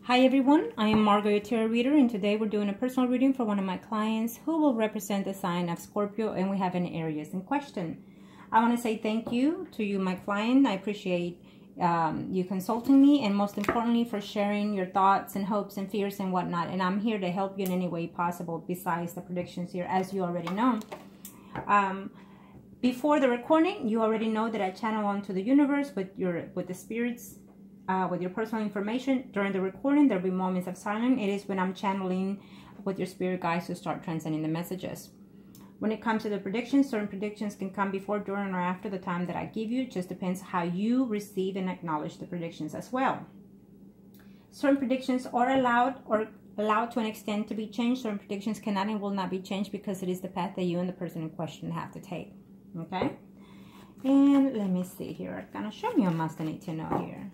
Hi everyone, I am Margourtarotreader, and today we're doing a personal reading for one of my clients who will represent the sign of Scorpio, and we have an Aries in question. I want to say thank you to you, my client. I appreciate you consulting me, and most importantly for sharing your thoughts and hopes and fears and whatnot. And I'm here to help you in any way possible besides the predictions here, as you already know. Before the recording, you already know that I channel onto the universe with the spirits, with your personal information. During the recording, there'll be moments of silence. It is when I'm channeling with your spirit guides to start transcending the messages. When it comes to the predictions, certain predictions can come before, during, or after the time that I give you. It just depends how you receive and acknowledge the predictions as well. Certain predictions are allowed to an extent to be changed. Certain predictions cannot and will not be changed because it is the path that you and the person in question have to take. Okay? And let me see here. Gonna show me a must need to know here.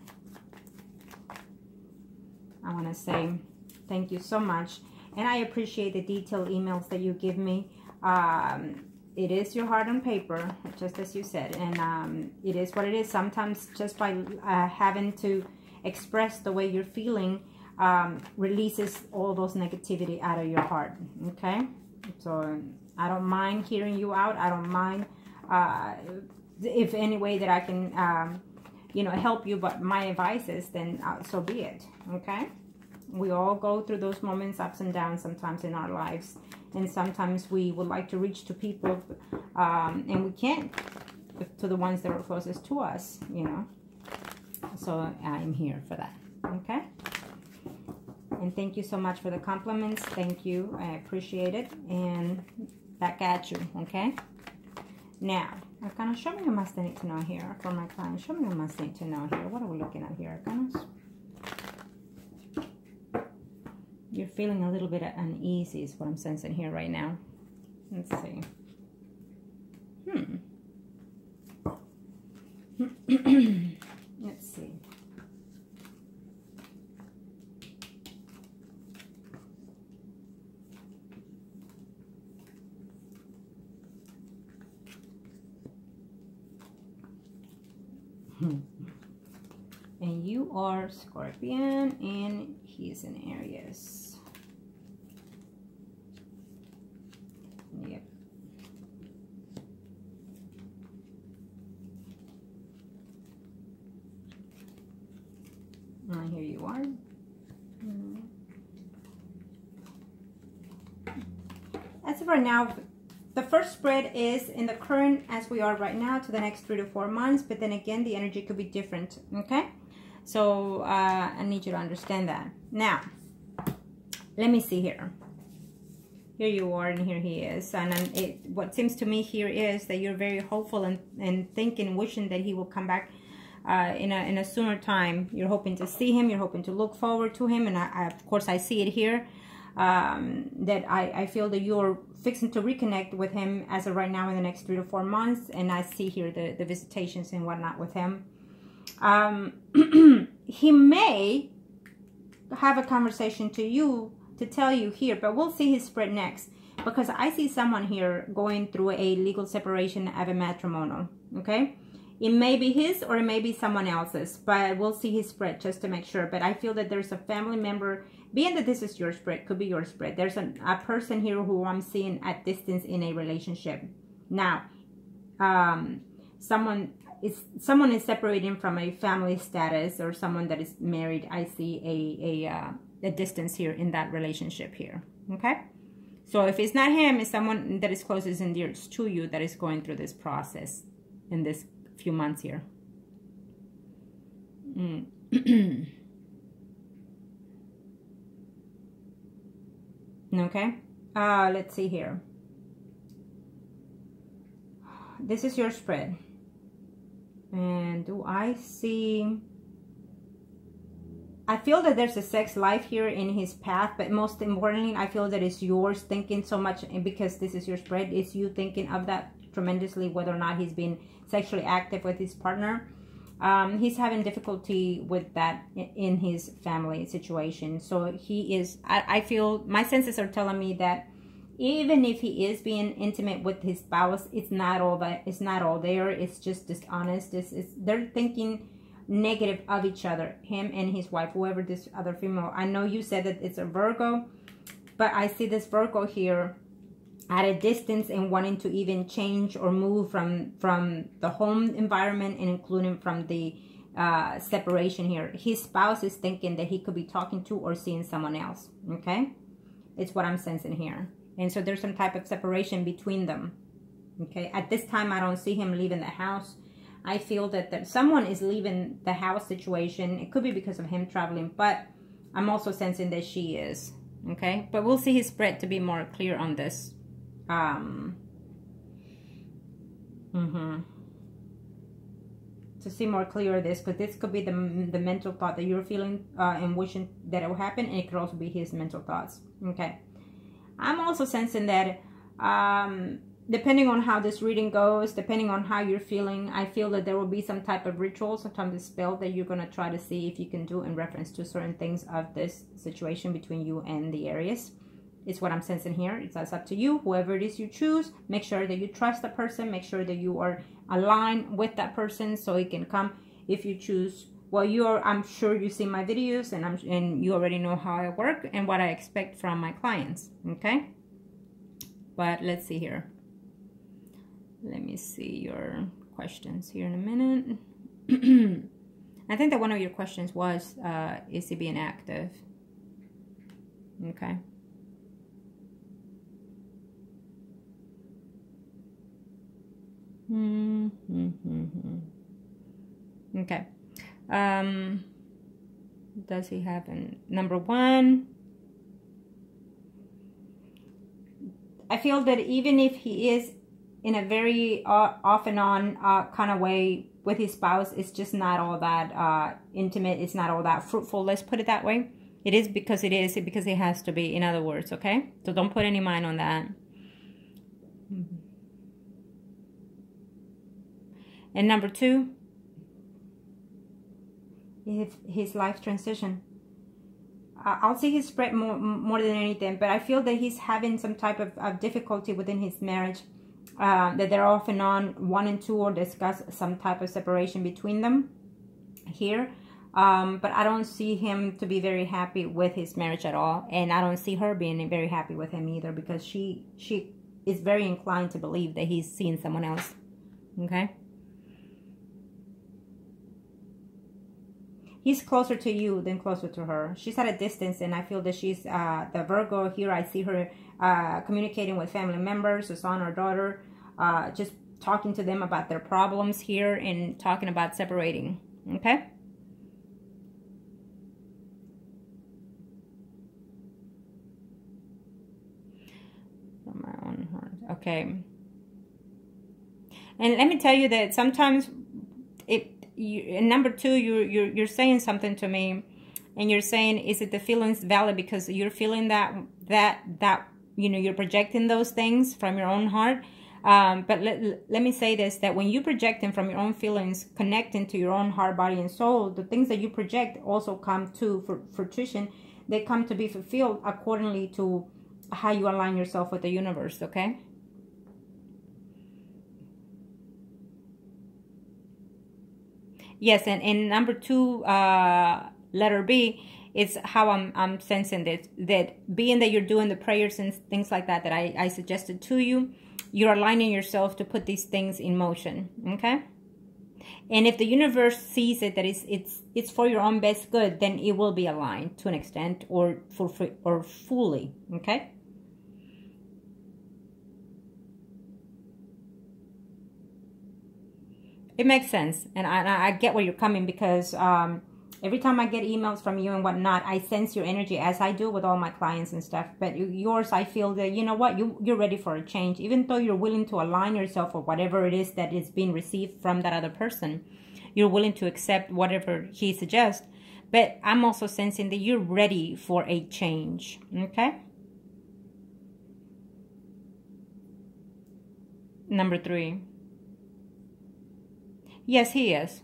I want to say thank you so much, and I appreciate the detailed emails that you give me. It is your heart on paper, just as you said, and it is what it is. Sometimes just by having to express the way you're feeling releases all those negativity out of your heart. Okay, so I don't mind hearing you out. I don't mind if any way that I can help you, but my advice is then so be it. Okay, we all go through those moments, ups and downs sometimes in our lives, and sometimes we would like to reach to people and we can't, to the ones that are closest to us, so I'm here for that. Okay, and thank you so much for the compliments. Thank you, I appreciate it, and back at you. Okay, now Arcana, show me a must need to know here for my client. Show me a must need to know here. What are we looking at here, Arcanas? You're feeling a little bit uneasy is what I'm sensing here right now. Let's see. Let's see. And you are Scorpion, and he's an Aries. Yep. And here you are. As of right now, the first spread is in the current as we are right now to the next 3 to 4 months, but then again, the energy could be different, okay? So I need you to understand that. Now, let me see here. Here you are, and here he is. And what seems to me here is that you're very hopeful and thinking, wishing that he will come back in a sooner time. You're hoping to see him. You're hoping to look forward to him. And of course, I see it here. That I feel that you're fixing to reconnect with him as of right now in the next 3 to 4 months. And I see here the visitations and whatnot with him. He may have a conversation to tell you here, but we'll see his spread next, because I see someone here going through a legal separation of a matrimonial. Okay, it may be his or it may be someone else's, but we'll see his spread just to make sure. But I feel that there's a family member, being that this is your spread, could be your spread. There's a person here who I'm seeing at distance in a relationship. Now, someone is separating from a family status, or someone that is married. I see a distance here in that relationship here. Okay, so if it's not him, it's someone that is closest and dearest to you that is going through this process in this few months here. Okay, let's see here. This is your spread. And do I see... I feel that there's a sex life here in his path, but most importantly, I feel that it's yours thinking so much, and because this is your spread, it's you thinking of that tremendously, whether or not he's been sexually active with his partner. He's having difficulty with that in his family situation. So he is, I feel, my senses are telling me that even if he is being intimate with his spouse, it's not all there. It's just dishonest. They're thinking negative of each other, him and his wife, whoever this other female. I know you said that it's a Virgo, but I see this Virgo here at a distance and wanting to even change or move from the home environment, and including from the separation here. His spouse is thinking that he could be talking to or seeing someone else. Okay, it's what I'm sensing here. And so there's some type of separation between them. Okay, at this time I don't see him leaving the house. I feel that someone is leaving the house situation. It could be because of him traveling, but I'm also sensing that she is. Okay, but we'll see his spread to be more clear on this. To see more clear this, because this could be the mental thought that you're feeling and wishing that it will happen, and it could also be his mental thoughts. Okay, I'm also sensing that depending on how this reading goes, depending on how you're feeling, I feel that there will be some type of ritual, sometimes a spell that you're going to try to see if you can do in reference to certain things of this situation between you and the Aries. It's what I'm sensing here. It's up to you. Whoever it is you choose, make sure that you trust the person. Make sure that you are aligned with that person so it can come. If you choose, well, I'm sure you see my videos, and you already know how I work and what I expect from my clients. Okay, but let's see here. Let me see your questions here in a minute. I think that one of your questions was, is he being active? Okay. Okay. Does he have number one? I feel that even if he is in a very off and on kind of way with his spouse, it's just not all that intimate. It's not all that fruitful. Let's put it that way. It is because it is, because it has to be, in other words, okay? So don't put any mind on that. And number two, his life transition. I'll see his spread more than anything, but I feel that he's having some type of difficulty within his marriage, that they're off and on, wanting to or discuss some type of separation between them here. But I don't see him to be very happy with his marriage at all, and I don't see her being very happy with him either, because she is very inclined to believe that he's seeing someone else. Okay. He's closer to you than closer to her. She's at a distance, and I feel that she's the Virgo here. I see her communicating with family members, a son or daughter, just talking to them about their problems here and talking about separating. Okay? From my own heart. Okay. And let me tell you that sometimes and number two, you're saying something to me, and you're saying, is it the feelings valid because you're feeling that you know, you're projecting those things from your own heart. But let me say this, that when you projecting from your own feelings, connecting to your own heart, body, and soul, the things that you project also come to fruition. They come to be fulfilled accordingly to how you align yourself with the universe. Okay. Yes, and number two, letter B, it's how I'm sensing this, that being that you're doing the prayers and things like that I suggested to you, you're aligning yourself to put these things in motion. Okay. And if the universe sees it that it's for your own best good, then it will be aligned to an extent or fully. Okay. It makes sense, and I get where you're coming, because every time I get emails from you and whatnot, I sense your energy, as I do with all my clients and stuff. But yours, I feel that, you know what, you're ready for a change, even though you're willing to align yourself with whatever it is that is being received from that other person. You're willing to accept whatever he suggests. But I'm also sensing that you're ready for a change. Okay. Number three. Yes, he is.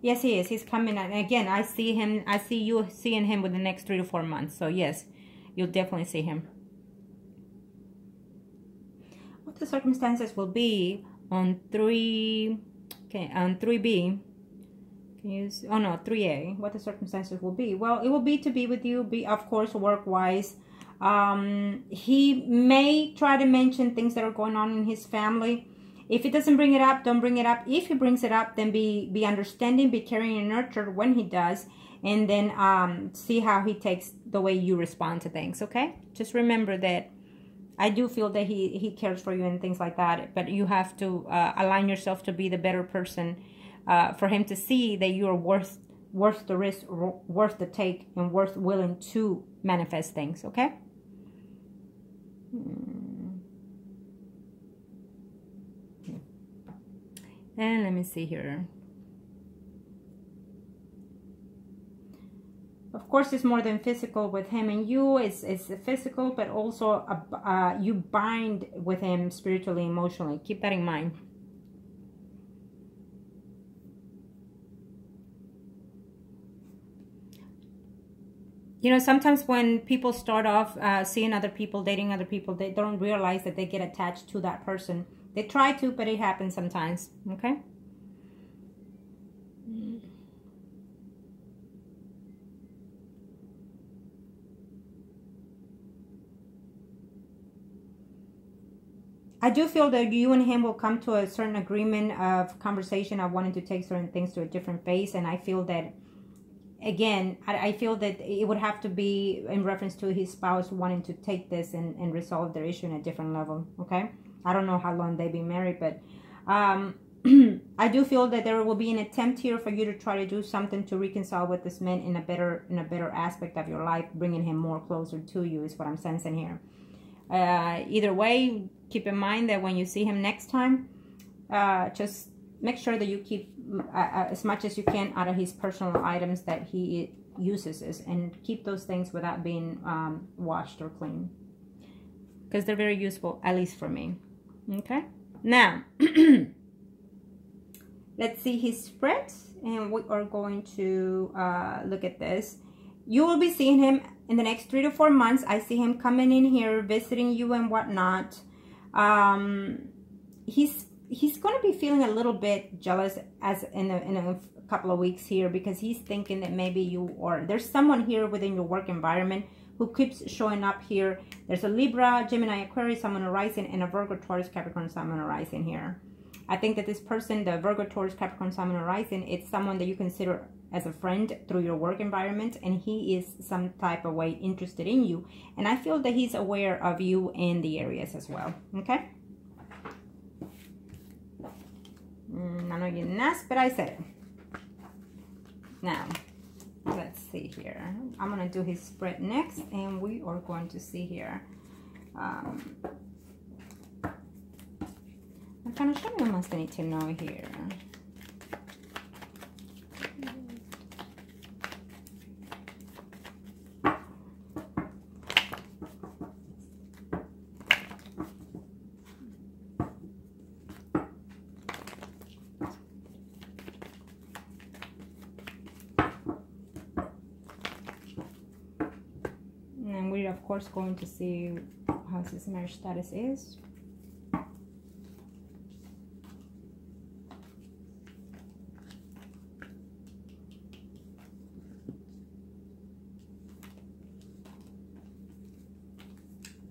Yes, he is. He's coming. And again, I see him. I see you seeing him within the next 3 to 4 months. So yes, you'll definitely see him. What the circumstances will be on 3 Okay, on 3B, can you use, oh no, 3A, what the circumstances will be? Well, it will be to be with you, be of course work-wise. He may try to mention things that are going on in his family. If he doesn't bring it up, don't bring it up. If he brings it up, then be understanding, be caring and nurtured when he does, and then see how he takes the way you respond to things, okay? Just remember that I do feel that he cares for you and things like that, but you have to align yourself to be the better person for him to see that you are worth the risk, worth the take, and worth willing to manifest things, okay? And let me see here. Of course, it's more than physical with him and you. It's physical, but also you bind with him spiritually, emotionally. Keep that in mind. You know, sometimes when people start off seeing other people, dating other people, they don't realize that they get attached to that person. They try to, but it happens sometimes, okay? I do feel that you and him will come to a certain agreement of conversation of wanting to take certain things to a different phase, and I feel that, again, I feel that it would have to be in reference to his spouse wanting to take this and resolve their issue in a different level, okay? I don't know how long they've been married, but I do feel that there will be an attempt here for you to try to do something to reconcile with this man in a better aspect of your life, bringing him more closer to you is what I'm sensing here. Either way, keep in mind that when you see him next time, just make sure that you keep as much as you can out of his personal items that he uses, and keep those things without being washed or cleaned, because they're very useful, at least for me. Okay, now let's see his spread, and we are going to look at this. You will be seeing him in the next 3 to 4 months. I see him coming in here, visiting you and whatnot. He's going to be feeling a little bit jealous as in a couple of weeks here, because he's thinking that maybe you, or there's someone here within your work environment who keeps showing up here. There's a Libra, Gemini, Aquarius, Sun, Moon, Rising, and a Virgo, Taurus, Capricorn, Sun, Moon, Rising here. I think that this person, the Virgo, Taurus, Capricorn, Sun, Moon, Rising, it's someone that you consider as a friend through your work environment, and he is some type of way interested in you, and I feel that he's aware of you in the areas as well, okay? I know you didn't ask, but I said it. Now, let's see here. I'm going to do his spread next, and we are going to see here. I'm kind of sure what else I need to know here. And we're of course going to see how his marriage status is.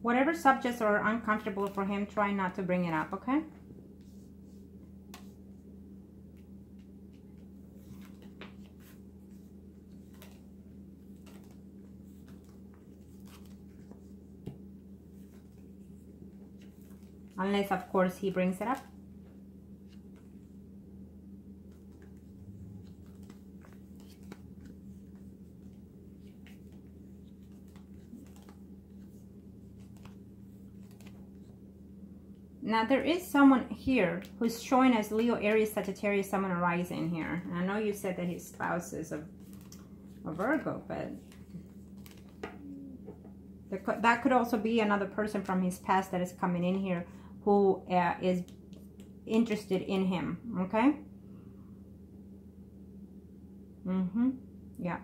Whatever subjects are uncomfortable for him, try not to bring it up, okay? Unless, of course, he brings it up. Now, there is someone here who's showing as Leo, Aries, Sagittarius, Sun, Moon, Rising here. And I know you said that his spouse is a Virgo, but that could also be another person from his past that is coming in here who is interested in him, okay? Yeah.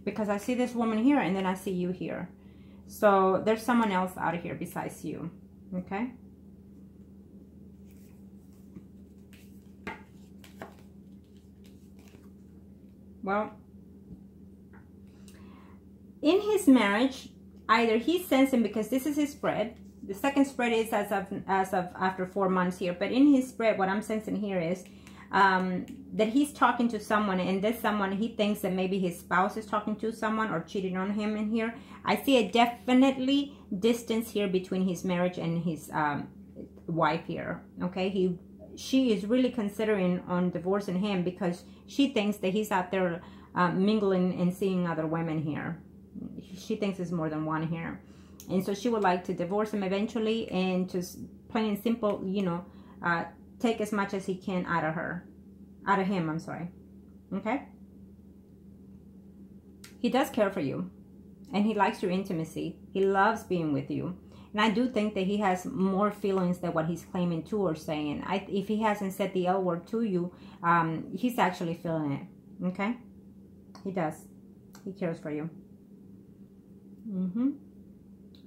Because I see this woman here, and then I see you here. So there's someone else out of here besides you, okay? Well, in his marriage, either he's sensing, because this is his spread. The second spread is as of after 4 months here. But in his spread, what I'm sensing here is that he's talking to someone, and this someone, he thinks that maybe his spouse is talking to someone or cheating on him in here. I see a definitely distance here between his marriage and his wife here. Okay, she is really considering on divorcing him because she thinks that he's out there mingling and seeing other women here. She thinks it's more than one here. And so she would like to divorce him eventually and just plain and simple, you know, take as much as he can out of him, I'm sorry. Okay? He does care for you. And he likes your intimacy. He loves being with you. And I do think that he has more feelings than what he's claiming to or saying. If he hasn't said the L word to you, he's actually feeling it. Okay? He does. He cares for you.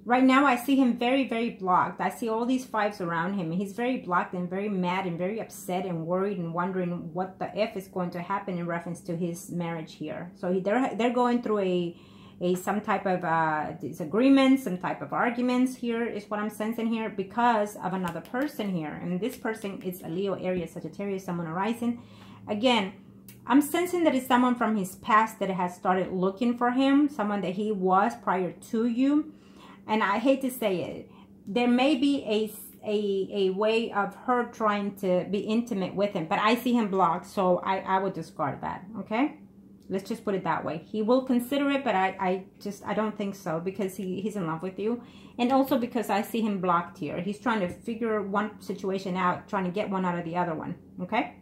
Right now, I see him very, very blocked. I see all these fives around him. He's very blocked and very mad and very upset and worried and wondering what the F is going to happen in reference to his marriage here. So they're going through some type of disagreement, some type of arguments here is what I'm sensing here because of another person here. And this person is a Leo, Aries, Sagittarius, someone arising. Again, I'm sensing that it's someone from his past that has started looking for him, someone that he was prior to you. And I hate to say it, there may be a way of her trying to be intimate with him, but I see him blocked, so I would discard that, okay? Let's just put it that way. He will consider it, but I don't think so because he's in love with you. And also because I see him blocked here. He's trying to figure one situation out, trying to get one out of the other one, okay?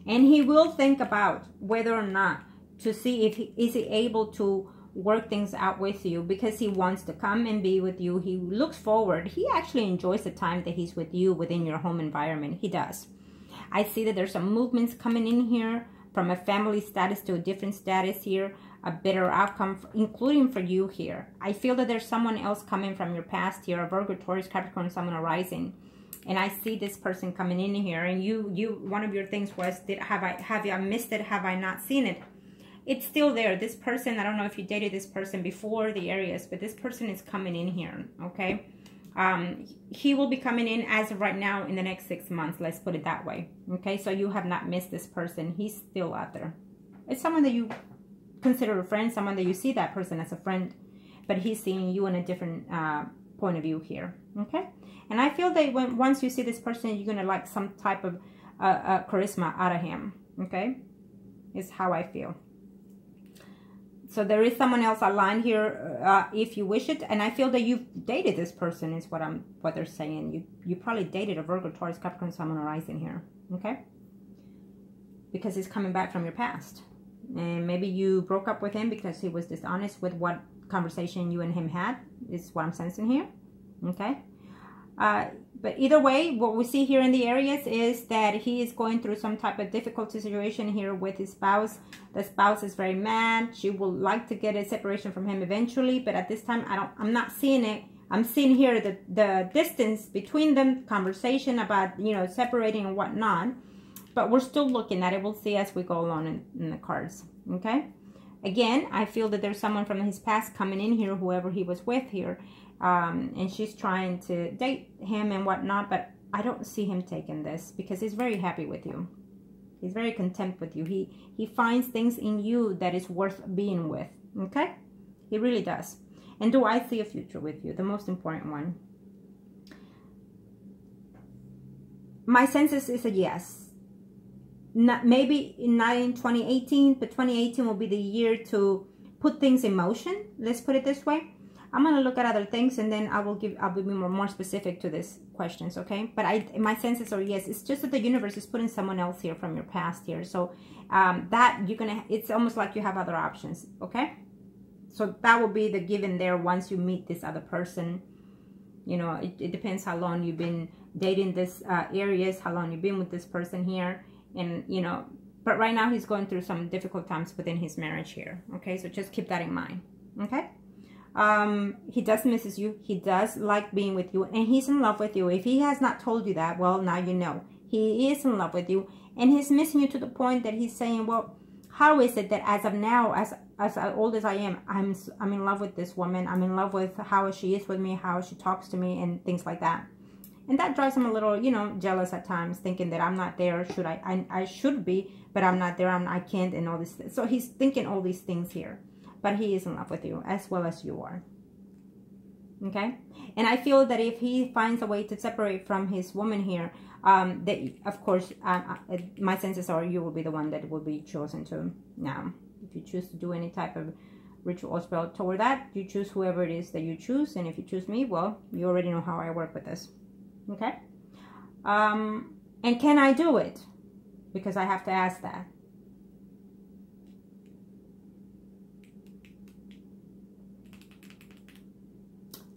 And he will think about whether or not to see if is he able to work things out with you because he wants to come and be with you. He looks forward. He actually enjoys the time that he's with you within your home environment. He does. I see that there's some movements coming in here from a family status to a different status here, a better outcome, including for you here. I feel that there's someone else coming from your past here, a Virgo, Taurus, Capricorn, someone arising. And I see this person coming in here, and you one of your things was, have I missed it? Have I not seen it? It's still there. This person, I don't know if you dated this person before the Aries, but this person is coming in here, okay? He will be coming in as of right now in the next 6 months. Let's put it that way, okay? So you have not missed this person. He's still out there. It's someone that you consider a friend, someone that you see that person as a friend, but he's seeing you in a different point of view here, okay? And I feel that once you see this person, you're going to like some type of charisma out of him, okay? Is how I feel. So there is someone else aligned here if you wish it. And I feel that you've dated this person is what they're saying. You probably dated a Virgo, Taurus, Capricorn, someone arising here. Okay? Because he's coming back from your past. And maybe you broke up with him because he was dishonest with what conversation you and him had. Is what I'm sensing here. Okay? But either way, what we see here in the Aries is that he is going through some type of difficult situation here with his spouse. The spouse is very mad. She will like to get a separation from him eventually, but at this time, I'm not seeing it. I'm seeing here the distance between them, conversation about, you know, separating and whatnot. But we're still looking at it. We'll see as we go along in the cards. Okay? Again, I feel that there's someone from his past coming in here, whoever he was with here. And she's trying to date him and whatnot, but I don't see him taking this because he's very happy with you. He's very content with you. He finds things in you that is worth being with. Okay? He really does. And do I see a future with you? The most important one. My senses is a yes. Maybe not in 2018, but 2018 will be the year to put things in motion. Let's put it this way. I'm going to look at other things and then I'll be more specific to these questions, okay? But my senses are yes. It's just that the universe is putting someone else here from your past here. So it's almost like you have other options, okay? So that will be the given there once you meet this other person. You know, it depends how long you've been dating this Aries, how long you've been with this person here. And, you know, but right now he's going through some difficult times within his marriage here, okay? So just keep that in mind, okay? He does misses you. He does like being with you, and he's in love with you. If he has not told you that, well, now you know. He is in love with you, and he's missing you to the point that he's saying, well, how is it that as of now, as old as I am, I'm in love with this woman. I'm in love with how she is with me, how she talks to me, and things like that. And that drives him a little, you know, jealous at times, thinking that I'm not there. I should be, but I'm not there. I can't, and all this. So he's thinking all these things here. But he is in love with you as well as you are. Okay? And I feel that if he finds a way to separate from his woman here, that, of course, my senses are you will be the one that will be chosen to. Now, if you choose to do any type of ritual or spell toward that, you choose whoever it is that you choose. And if you choose me, well, you already know how I work with this. Okay? And can I do it? Because I have to ask that.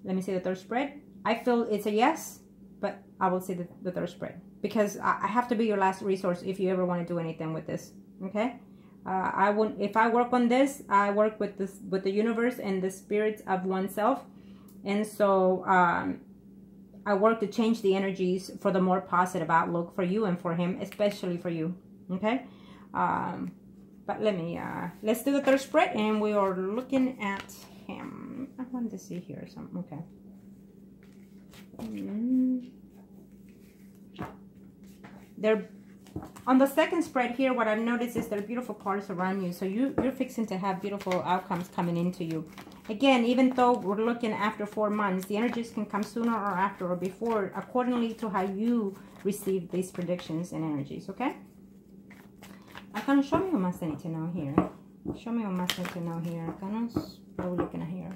Let me see the third spread. I feel it's a yes, but I will see the third spread. Because I have to be your last resource if you ever want to do anything with this. Okay? If I work on this, I work with the universe and the spirits of oneself. And so I work to change the energies for the more positive outlook for you and for him, especially for you. Okay? But let's do the third spread, and we are looking at him. I wanted to see here something. Okay. They're on the second spread here. What I've noticed is there are beautiful cards around you, so you're fixing to have beautiful outcomes coming into you. Again, even though we're looking after 4 months, the energies can come sooner or after or before, accordingly to how you receive these predictions and energies. Okay? Can show me what must I need to know here. Show me what must I need to know here. What are we looking at here?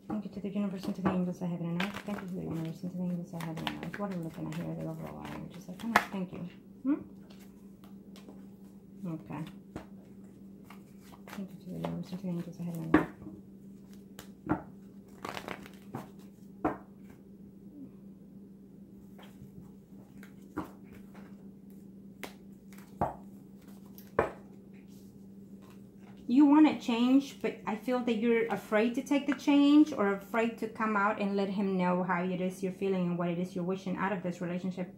Thank you to the universe and to the angels of heaven and earth. Thank you to the universe and to the angels of heaven and earth. What are we looking at here? The overall energies. I cannot thank you. Okay. Thank you to the universe and to the angels of heaven and earth. You want to change, but I feel that you're afraid to take the change or afraid to come out and let him know how it is you're feeling and what it is you're wishing out of this relationship.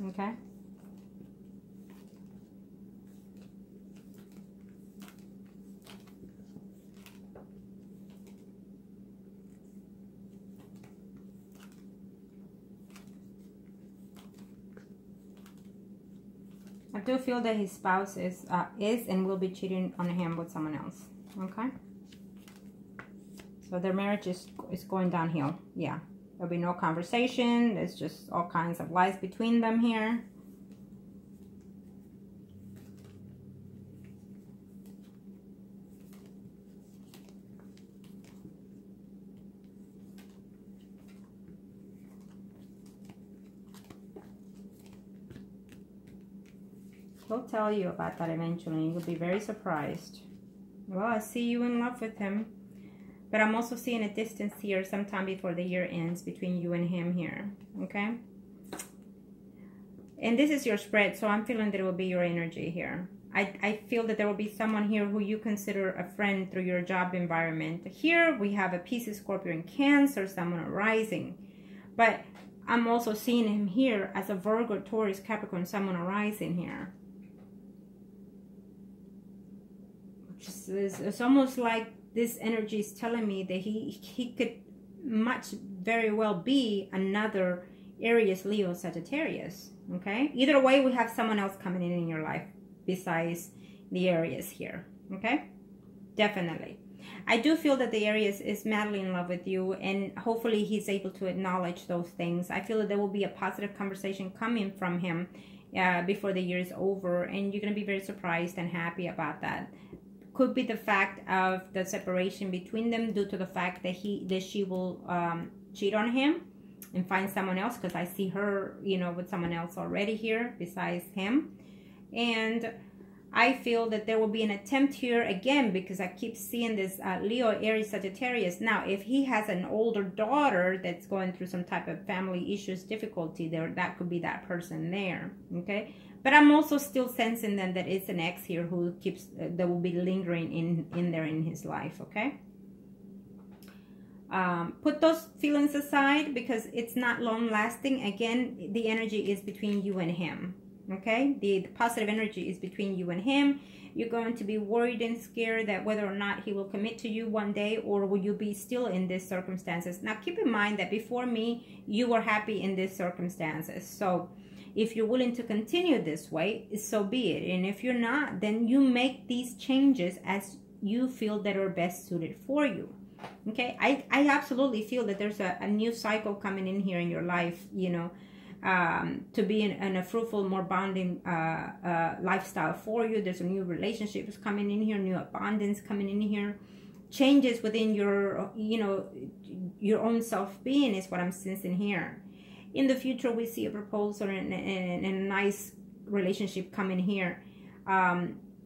Okay? I do feel that his spouse is and will be cheating on him with someone else. Okay? So their marriage is going downhill. Yeah. There'll be no conversation. There's just all kinds of lies between them here. He'll tell you about that eventually. You'll be very surprised. Well, I see you in love with him. But I'm also seeing a distance here sometime before the year ends between you and him here. Okay? And this is your spread, so I'm feeling that it will be your energy here. I feel that there will be someone here who you consider a friend through your job environment. Here we have a Pisces, Scorpio, and Cancer, someone arising. But I'm also seeing him here as a Virgo, Taurus, Capricorn, someone arising here. It's almost like this energy is telling me that he could very well be another Aries, Leo, Sagittarius. Okay? Either way, we have someone else coming in your life besides the Aries here. Okay? Definitely. I do feel that the Aries is madly in love with you, and hopefully he's able to acknowledge those things. I feel that there will be a positive conversation coming from him before the year is over, and you're going to be very surprised and happy about that. Could be the fact of the separation between them due to the fact that she will cheat on him and find someone else, because I see her, you know, with someone else already here besides him. And I feel that there will be an attempt here again, because I keep seeing this Leo, Aries, Sagittarius. Now, if he has an older daughter that's going through some type of family issues, difficulty there, that could be that person there. Okay? But I'm also still sensing then that it's an ex here who keeps, that will be lingering in there in his life, okay? Put those feelings aside because it's not long lasting. Again, the energy is between you and him. Okay, the positive energy is between you and him. You're going to be worried and scared that whether or not he will commit to you one day, or will you be still in these circumstances. Now keep in mind that before me, you were happy in these circumstances. So if you're willing to continue this way, so be it. And if you're not, then you make these changes as you feel that are best suited for you. Okay, I absolutely feel that there's a new cycle coming in here in your life, you know, to be in a fruitful, more bonding lifestyle for you. There's a new relationships coming in here, new abundance coming in here, changes within your, you know, your own self-being is what I'm sensing here. In the future, we see a proposal and a nice relationship coming here.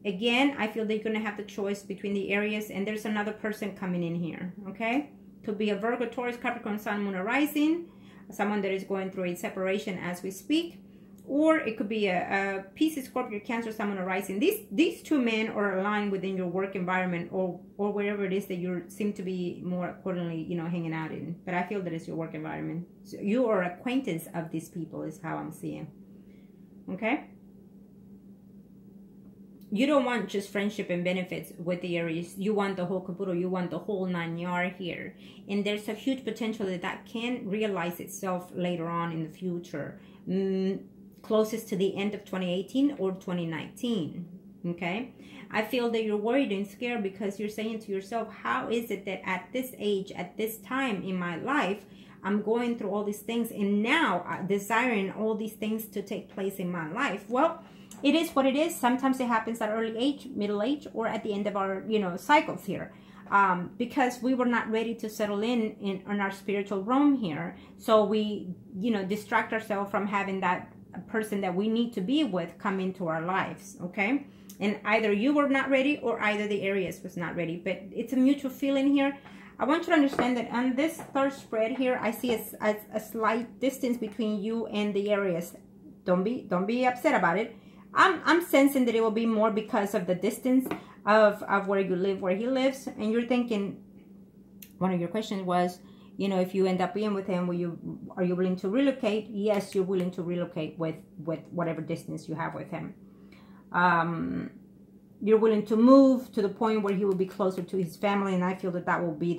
Again, I feel that you're going to have the choice between the Aries, and there's another person coming in here, okay? Could be a Virgo, Taurus, Capricorn, Sun, Moon, or Rising, someone that is going through a separation as we speak, or it could be a Pisces, Scorpio, Cancer, Sun, Moon, or Rising. These two men are aligned within your work environment, or wherever it is that you seem to be more accordingly, you know, hanging out in. But I feel that it's your work environment. So you are acquaintance of these people is how I'm seeing, okay? You don't want just friendship and benefits with the Aries. You want the whole caboodle. You want the whole 9 yards here. And there's a huge potential that can realize itself later on in the future. Closest to the end of 2018 or 2019. Okay? I feel that you're worried and scared because you're saying to yourself, how is it that at this age, at this time in my life, I'm going through all these things and now desiring all these things to take place in my life? Well, it is what it is. Sometimes it happens at early age, middle age, or at the end of our, you know, cycles here. Because we were not ready to settle in our spiritual realm here. So we, you know, distract ourselves from having that person that we need to be with come into our lives, okay? And either you were not ready or either the Aries was not ready. But it's a mutual feeling here. I want you to understand that on this third spread here, I see a slight distance between you and the Aries. Don't be upset about it. I'm sensing that it will be more because of the distance of where you live, where he lives. And you're thinking, one of your questions was, you know, if you end up being with him, are you willing to relocate? Yes, you're willing to relocate with whatever distance you have with him. You're willing to move to the point where he will be closer to his family. And I feel that that will be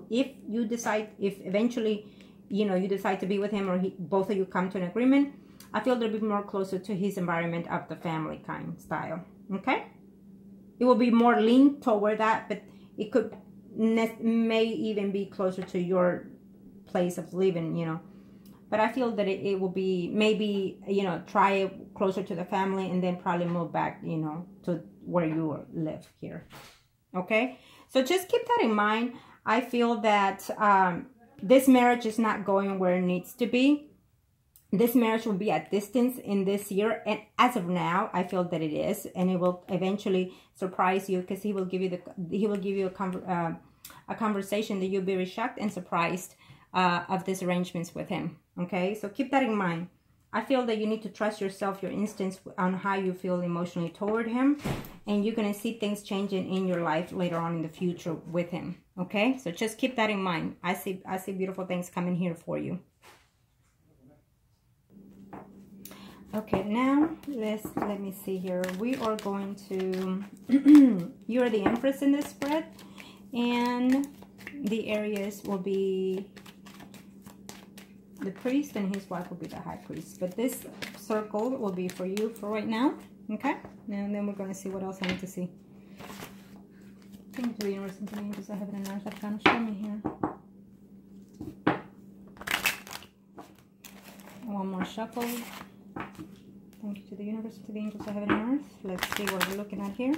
if eventually, you know, you decide to be with him, or both of you come to an agreement, I feel they'll be more closer to his environment of the family kind style, okay? It will be more lean toward that, but it may even be closer to your place of living, you know. But I feel that it will be, maybe, you know, try it closer to the family and then probably move back, you know, to where you live here, okay? So just keep that in mind. I feel that this marriage is not going where it needs to be. This marriage will be at distance in this year, and as of now, I feel that it is, and it will eventually surprise you because he will give you a conversation that you'll be very shocked and surprised of these arrangements with him. Okay, so keep that in mind. I feel that you need to trust yourself, your instincts on how you feel emotionally toward him, and you're gonna see things changing in your life later on in the future with him. Okay, so just keep that in mind. I see beautiful things coming here for you. Okay, now let me see here. We are going to you're the Empress in this spread, and the Aries will be the priest, and his wife will be the high priest. But this circle will be for you for right now. Okay, and then we're going to see what else I need to see. Thank you to the universe and to the angels. I have it in ours. I've got to show me here. One more shuffle. Thank you to the universe, to the angels, to heaven and earth. Let's see what we're looking at here.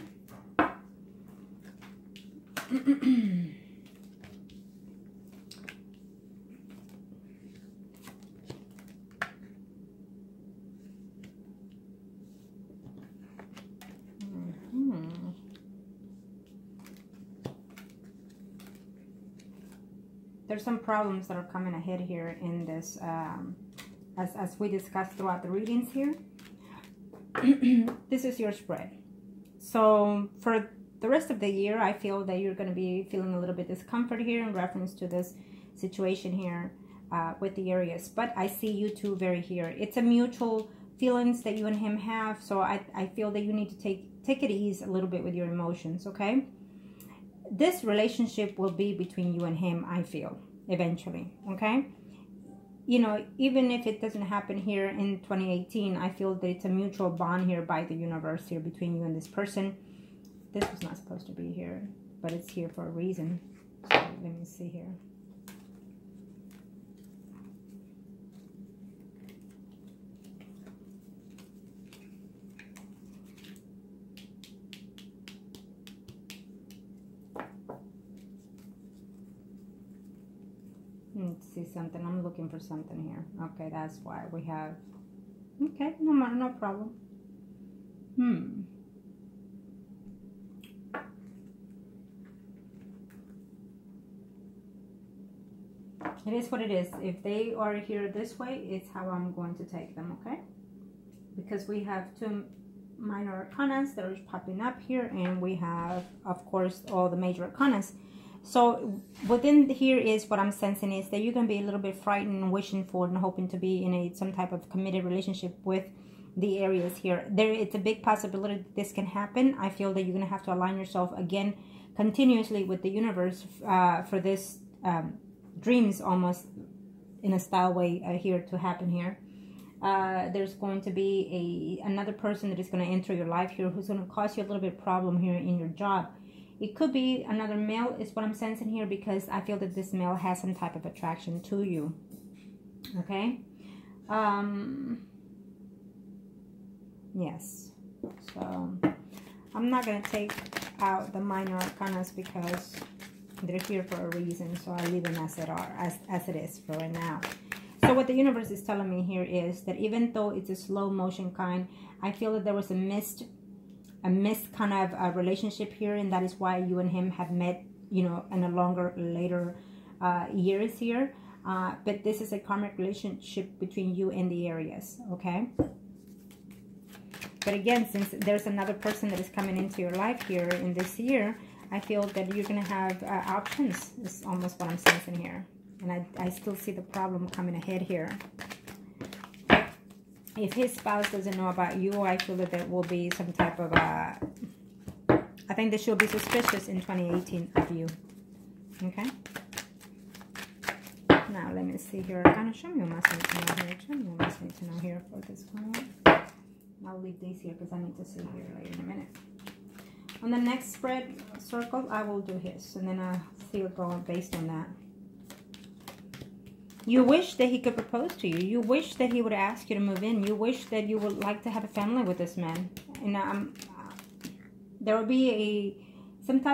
There's some problems that are coming ahead here in this, as we discussed throughout the readings here. This is your spread. So for the rest of the year, I feel that you're going to be feeling a little bit discomfort here in reference to this situation here with the Aries. But I see you two very here. It's a mutual feelings that you and him have. So I feel that you need to take it easy a little bit with your emotions, okay? This relationship will be between you and him, I feel, eventually, okay? You know, even if it doesn't happen here in 2018, I feel that it's a mutual bond here by the universe here between you and this person. This was not supposed to be here, but it's here for a reason. So let me see here. Let's see something. I'm looking for something here. Okay, that's why we have. Okay, no problem. It is what it is. If they are here this way, it's how I'm going to take them, okay? Because we have two minor arcanas that are popping up here, and we have, of course, all the major arcanas. So within here is what I'm sensing is that you're going to be a little bit frightened and wishing for and hoping to be in some type of committed relationship with the Aries here. It's a big possibility that this can happen. I feel that you're going to have to align yourself again continuously with the universe for this dreams almost in a style way here to happen here. There's going to be another person that is going to enter your life here who's going to cause you a little bit of problem here in your job. It could be another male is what I'm sensing here, because I feel that this male has some type of attraction to you. Okay? Yes. So, I'm not going to take out the minor arcanas because they're here for a reason. So, I'll leave them as it are, as it is for right now. So, what the universe is telling me here is that even though it's a slow motion kind, I feel that there was a missed kind of a relationship here, and that is why you and him have met, you know, in a later years here. But this is a karmic relationship between you and the Aries, okay? But again, since there's another person that is coming into your life here in this year, I feel that you're going to have options. Is almost what I'm sensing here. And I still see the problem coming ahead here. If his spouse doesn't know about you, I feel that there will be some type of, I think they should be suspicious in 2018 of you. Okay? Now, let me see here. Kind of show me what must need to know here. Show me what must need to know here for this one. I'll leave these here because I need to see here later in a minute. On the next spread circle, I will do his. And then I'll see it going based on that. You wish that he could propose to you. You wish that he would ask you to move in. You wish that you would like to have a family with this man. And there will be some type